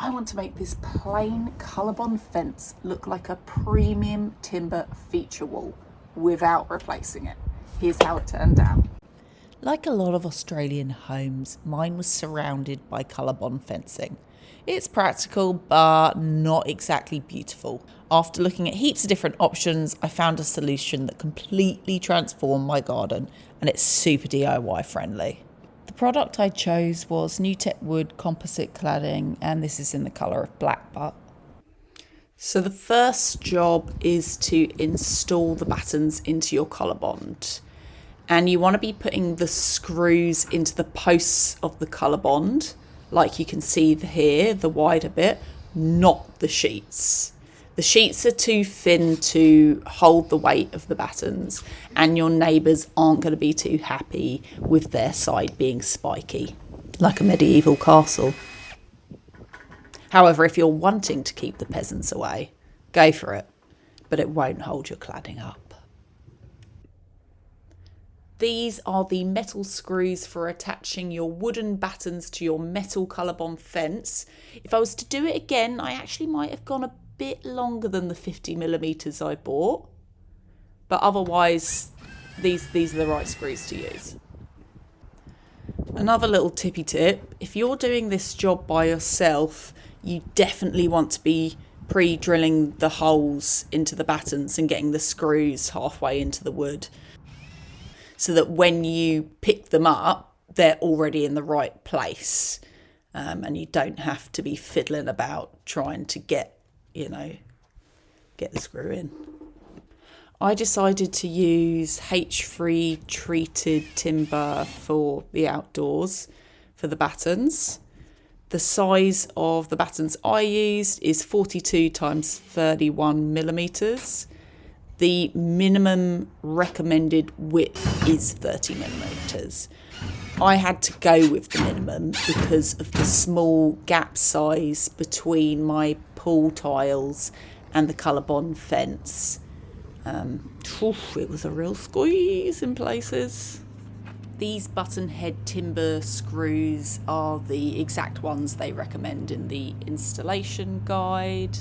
I want to make this plain Colorbond fence look like a premium timber feature wall without replacing it. Here's how it turned out. Like a lot of Australian homes, mine was surrounded by Colorbond fencing. It's practical, but not exactly beautiful. After looking at heaps of different options, I found a solution that completely transformed my garden, and it's super DIY friendly. The product I chose was NewTechWood Composite Cladding, and this is in the colour of black butt. So the first job is to install the battens into your Colorbond. And you want to be putting the screws into the posts of the Colorbond, like you can see here, the wider bit, not the sheets. The sheets are too thin to hold the weight of the battens, and your neighbours aren't going to be too happy with their side being spiky, like a medieval castle. However, if you're wanting to keep the peasants away, go for it, but it won't hold your cladding up. These are the metal screws for attaching your wooden battens to your metal Colorbond fence. If I was to do it again, I actually might have gone a bit longer than the 50mm I bought. But otherwise, these are the right screws to use. Another little tippy tip, if you're doing this job by yourself, you definitely want to be pre-drilling the holes into the battens and getting the screws halfway into the wood, so that when you pick them up, they're already in the right place, and you don't have to be fiddling about trying to get the screw in. I decided to use H3 treated timber for the outdoors for the battens. The size of the battens I used is 42 times 31mm. The minimum recommended width is 30mm. I had to go with the minimum because of the small gap size between my pool tiles and the Colorbond fence. It was a real squeeze in places. These button head timber screws are the exact ones they recommend in the installation guide,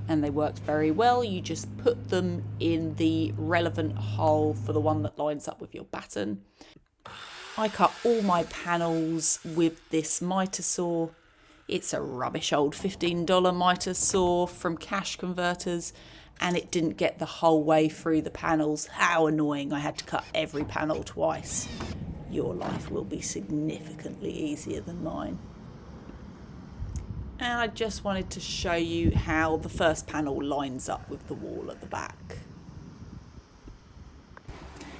and they worked very well. You just put them in the relevant hole for the one that lines up with your batten. I cut all my panels with this miter saw. It's a rubbish old $15 miter saw from Cash Converters, and it didn't get the whole way through the panels. How annoying, I had to cut every panel twice. Your life will be significantly easier than mine. And I just wanted to show you how the first panel lines up with the wall at the back.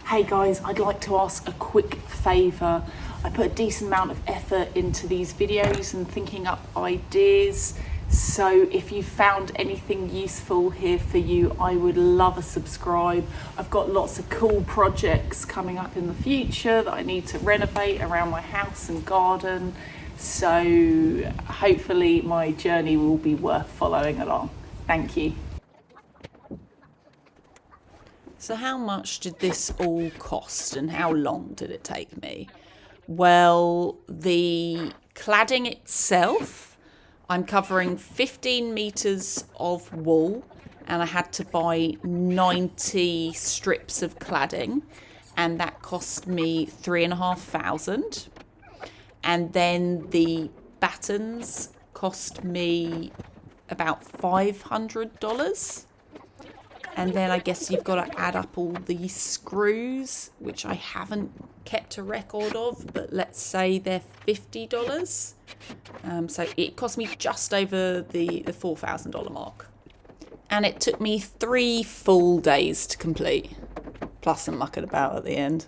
Hey guys, I'd like to ask a quick favour. I put a decent amount of effort into these videos and thinking up ideas. So if you found anything useful here for you, I would love a subscribe. I've got lots of cool projects coming up in the future that I need to renovate around my house and garden. So hopefully my journey will be worth following along. Thank you. So how much did this all cost and how long did it take me? Well, the cladding itself, I'm covering 15 metres of wool, and I had to buy 90 strips of cladding, and that cost me $3,500. And then the battens cost me about $500. And then I guess you've got to add up all the screws, which I haven't kept a record of, but let's say they're $50. So it cost me just over the $4,000 mark. And it took me 3 full days to complete, plus some mucking about at the end.